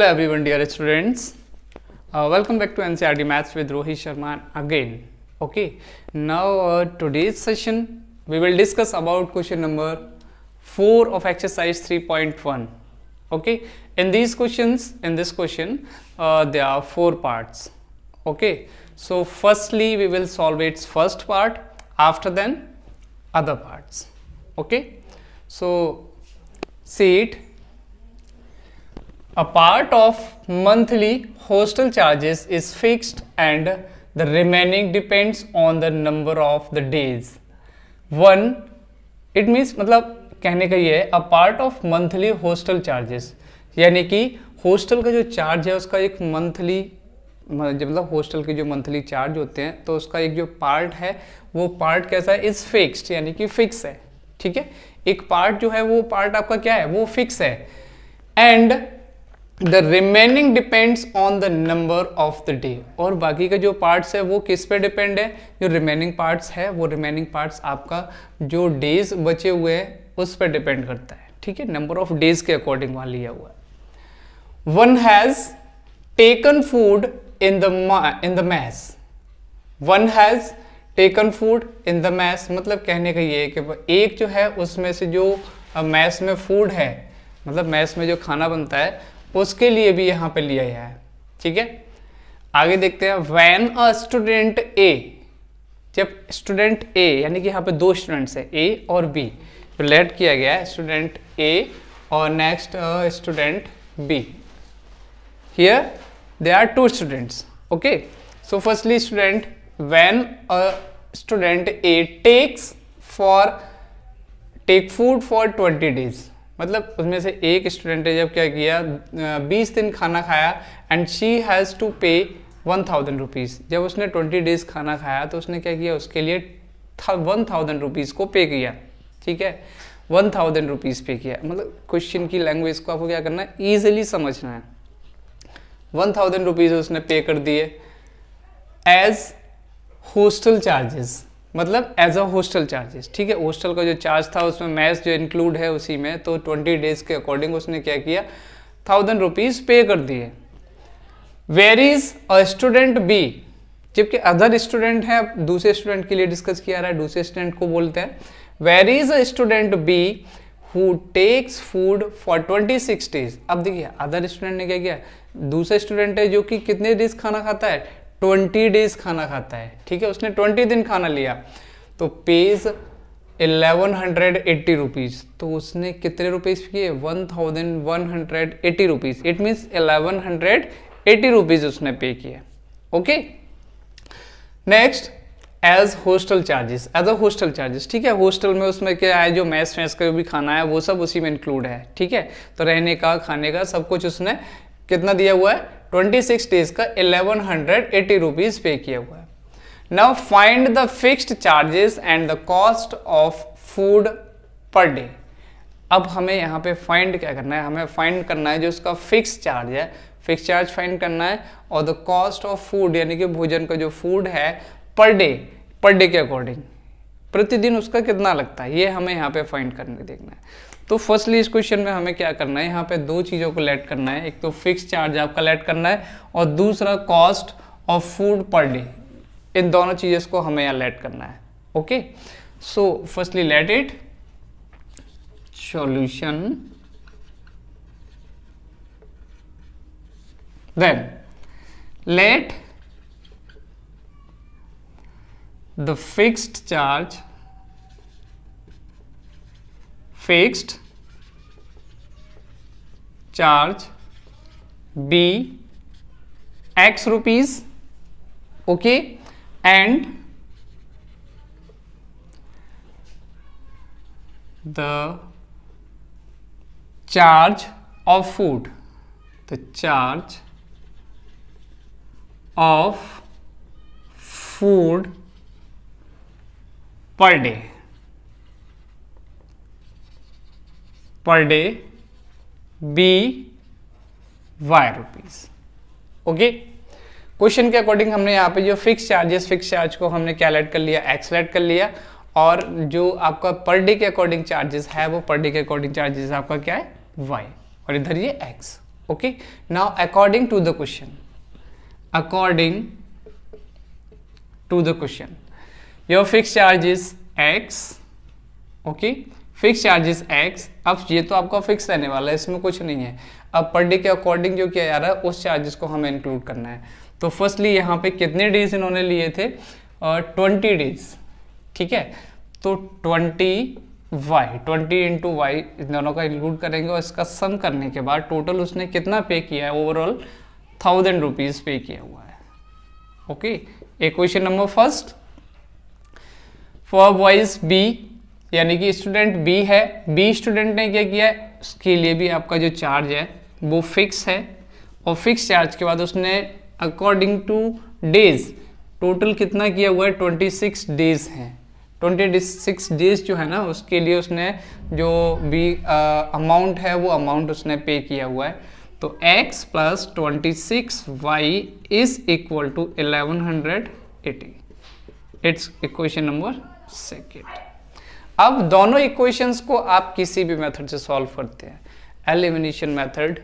Hello everyone dear students, welcome back to NCERT Maths with Rohit Sharma again. Okay, now today's session we will discuss about question number 4 of exercise 3.1. Okay, in this question there are 4 parts. Okay, so firstly we will solve its first part, after then other parts. Okay, so see it. A part of monthly hostel charges is fixed and the remaining depends on the number of the days. One, it means मतलब कहने का ये है a part of monthly hostel charges, यानी कि hostel का जो charge है उसका एक मंथली मतलब हॉस्टल के जो मंथली चार्ज होते हैं तो उसका एक जो पार्ट है वो पार्ट कैसा है, इज फिक्स्ड, यानी कि फिक्स है. ठीक है, एक पार्ट जो है वो पार्ट आपका क्या है, वो फिक्स है. And the remaining depends on the number of the day, और बाकी का जो पार्ट्स है वो किस पे डिपेंड है, जो रिमेनिंग पार्ट्स है वो रिमेनिंग पार्ट्स आपका जो डेज बचे हुए हैं उस पर डिपेंड करता है. ठीक है, नंबर ऑफ डेज के अकॉर्डिंग वहां लिया हुआ है. One has taken food in the mess. One has taken food in the mess मतलब कहने का ये है कि एक जो है उसमें से जो मैस में फूड है, मतलब मैस में जो खाना बनता है उसके लिए भी यहाँ पे लिया गया है. ठीक है, आगे देखते हैं. व्हेन अ स्टूडेंट ए, जब स्टूडेंट ए यानी कि यहाँ पे दो स्टूडेंट्स है ए और बी, तो लेट किया गया है स्टूडेंट ए और next student B. Here they are two students. Okay, so firstly student, when a student A take food for 20 days, मतलब उसमें से एक स्टूडेंट ने जब क्या किया 20 दिन खाना खाया एंड शी हैज़ टू पे 1000 रुपीज़. जब उसने 20 डेज खाना खाया तो उसने क्या किया, उसके लिए 1000 रुपीज़ को पे किया. ठीक है, 1000 रुपीज़ पे किया. मतलब क्वेश्चन की लैंग्वेज को आपको क्या करना है, ईजिली समझना है. 1000 रुपीज़ उसने पे कर दिए एज हॉस्टल चार्जेस, मतलब एज अ हॉस्टल चार्जेस. ठीक है, हॉस्टल का जो चार्ज था उसमें मैथ्स जो इंक्लूड है उसी में, तो 20 डेज के अकॉर्डिंग उसने क्या किया, 1000 रुपीज़ पे कर दिए. Where is a student B, जबकि अदर स्टूडेंट है, अब दूसरे स्टूडेंट के लिए डिस्कस किया रहा है, दूसरे स्टूडेंट को बोलते हैं. Where is a student B who takes food for 26 days. अब देखिए अदर स्टूडेंट ने क्या किया, दूसरा स्टूडेंट है जो कि कितने डेज खाना खाता है, 20 डेज खाना खाता है. ठीक है, उसने 20 दिन खाना लिया तो पेज 1180 रुपीज़. तो उसने कितने रुपीज़ किए, 1180 रुपीज़. इट मीन्स 1180 रुपीज़ उसने पे किया. Okay, next as hostel charges, as a hostel charges. ठीक है, हॉस्टल में उसमें क्या है, जो मैस वैस का भी खाना है वो सब उसी में इंक्लूड है. ठीक है, तो रहने का खाने का सब कुछ उसने कितना दिया हुआ है, 26 डेज का 1180 रुपीज़ पे किया हुआ है. Now find the fixed charges and the cost of food per day. अब हमें यहाँ पे फाइंड क्या करना है, हमें फाइंड करना है जो उसका फिक्स चार्ज है, फिक्स चार्ज फाइंड करना है, और द कॉस्ट ऑफ फूड यानी कि भोजन का जो फूड है पर डे के अकॉर्डिंग प्रतिदिन उसका कितना लगता है, ये हमें यहाँ पे फाइंड करने देखना है. तो फर्स्टली इस क्वेश्चन में हमें क्या करना है, यहाँ पे दो चीज़ों को लेट करना है. एक तो फिक्स चार्ज आपका लेट करना है और दूसरा cost of food per day. इन दोनों चीज़ों को हमें यहाँ लेट करना है. Okay, so firstly let it solution, then let the fixed charge be X rupees. Okay, and the charge of food, the charge of food per day be Y rupees. Okay, question के according हमने यहाँ पे जो fix charge को हमने क्या late कर लिया, एक्स लेट कर लिया, और जो आपका पर डे के अकॉर्डिंग चार्जेस है वो पर डे के अकॉर्डिंग चार्जेस आपका क्या है, वाई, और इधर ये x. Okay, now according to the question, your fixed charge is x. Okay, fix charges x. अब ये तो आपका फिक्स रहने वाला है, इसमें कुछ नहीं है. अब पर डे के अकॉर्डिंग जो किया जा रहा है उस चार्जेस को हमें इंक्लूड करना है. तो फर्स्टली यहाँ पे कितने डेज इन्होंने लिए थे, 20 डेज. ठीक है, तो 20 इंटू वाई इन दोनों का इंक्लूड करेंगे और इसका सम करने के बाद टोटल उसने कितना पे किया है, ओवरऑल 1000 रुपीज पे किया हुआ है. Okay, equation number first for boys B, यानी कि स्टूडेंट बी है. बी स्टूडेंट ने क्या किया है, उसके लिए भी आपका जो चार्ज है वो फिक्स है, और फिक्स चार्ज के बाद उसने अकॉर्डिंग टू डेज टोटल कितना किया हुआ है, 26 डेज हैं. 26 डेज जो है ना, उसके लिए उसने जो भी अमाउंट है वो अमाउंट उसने पे किया हुआ है. तो x plus 26y is equal to 1180. It's equation number second. अब दोनों इक्वेशंस को आप किसी भी मेथड से सॉल्व करते हैं, एलिमिनेशन मेथड,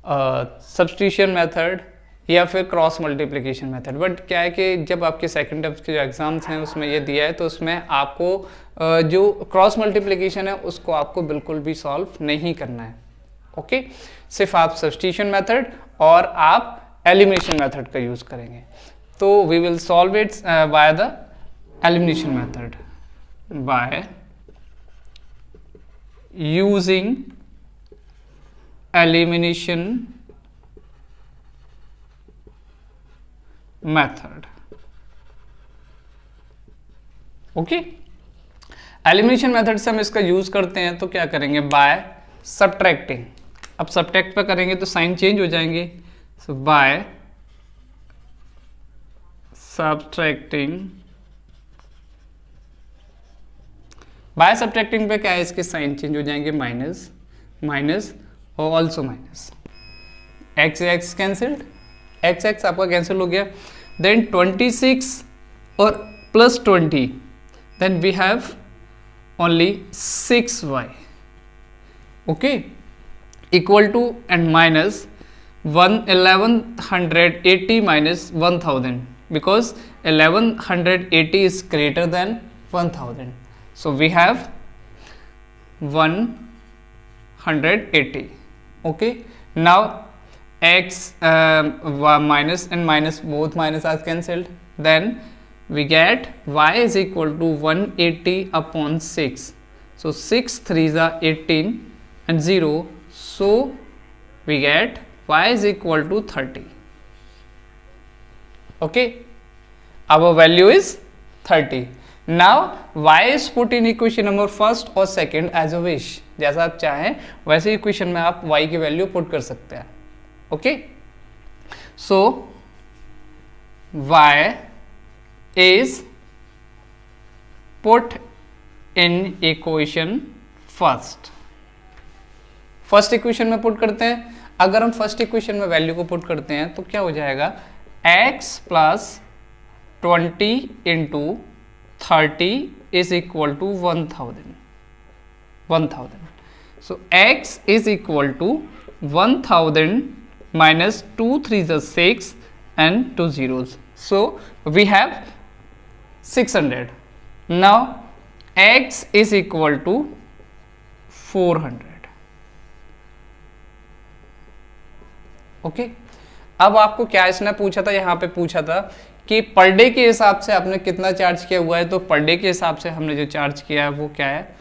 सब्स्टिट्यूशन मेथड या फिर क्रॉस मल्टीप्लिकेशन मेथड. बट क्या है कि जब आपके सेकंड टर्म्स के जो एग्जाम्स हैं उसमें ये दिया है, तो उसमें आपको जो क्रॉस मल्टीप्लिकेशन है उसको आपको बिल्कुल भी सॉल्व नहीं करना है. ओके, सिर्फ आप सब्स्टिट्यूशन मेथड और आप एलिमिनेशन मेथड का यूज करेंगे. तो we will solve it by the elimination method by using elimination method. Okay, elimination method से हम इसका यूज करते हैं तो क्या करेंगे, बाय सब्ट्रैक्टिंग. अब सब्ट्रैक्ट पे करेंगे तो साइन चेंज हो जाएंगे. So by subtracting, by subtracting पे क्या है, इसके साइन चेंज हो जाएंगे, माइनस माइनस और also minus. X x cancelled, x x आपका कैंसिल हो गया. देन 26 और plus 20, then we have only 6y. Okay, equal to and minus 1180 minus 1000, because 1180 is greater than 1000. So we have 180. Okay, now x minus and minus, both minus are cancelled. Then we get y is equal to 180 upon 6. So 6 3s are 18 and 0. So we get y is equal to 30. Okay, our value is 30. Now y is put in equation number first और second as a wish. जैसा आप चाहें वैसे equation में आप y की value put कर सकते हैं. Okay, so y is put in equation first. First equation में पुट करते हैं. अगर हम फर्स्ट इक्वेशन में वैल्यू को पुट करते हैं तो क्या हो जाएगा, x plus 20 into 30 is equal to 1000. So x is equal to 1000 minus 2 3s are 6 and 2 zeros. So we have 600. Now x is equal to 400. Okay, अब आपको क्या इसने पूछा था, यहाँ पे पूछा था कि पर डे के हिसाब से आपने कितना चार्ज किया हुआ है. तो पर डे के हिसाब से हमने जो चार्ज किया है वो क्या है,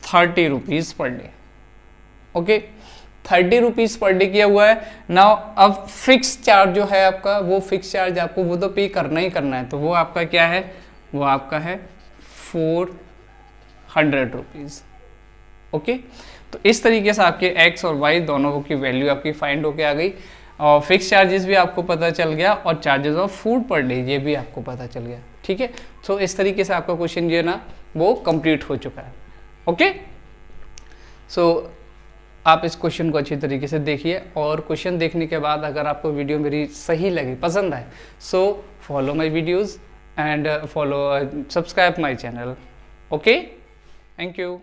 30 rupees per day. Okay, 30 rupees per day किया हुआ है. नाउ अब फिक्स चार्ज जो है आपका, वो फिक्स चार्ज आपको वो तो पे करना ही करना है. तो वो आपका क्या है, वो आपका है 400 रुपीज. ओके, तो इस तरीके से आपके एक्स और वाई दोनों की वैल्यू आपकी फाइंड होके आ गई, और फिक्स चार्जेस भी आपको पता चल गया, और charges of food per day ये भी आपको पता चल गया. ठीक है, तो इस तरीके से आपका क्वेश्चन जो है ना वो कंप्लीट हो चुका है. ओके, सो आप इस क्वेश्चन को अच्छी तरीके से देखिए, और क्वेश्चन देखने के बाद अगर आपको वीडियो मेरी सही लगे, पसंद आए, so follow my videos and follow subscribe my channel. Okay, thank you.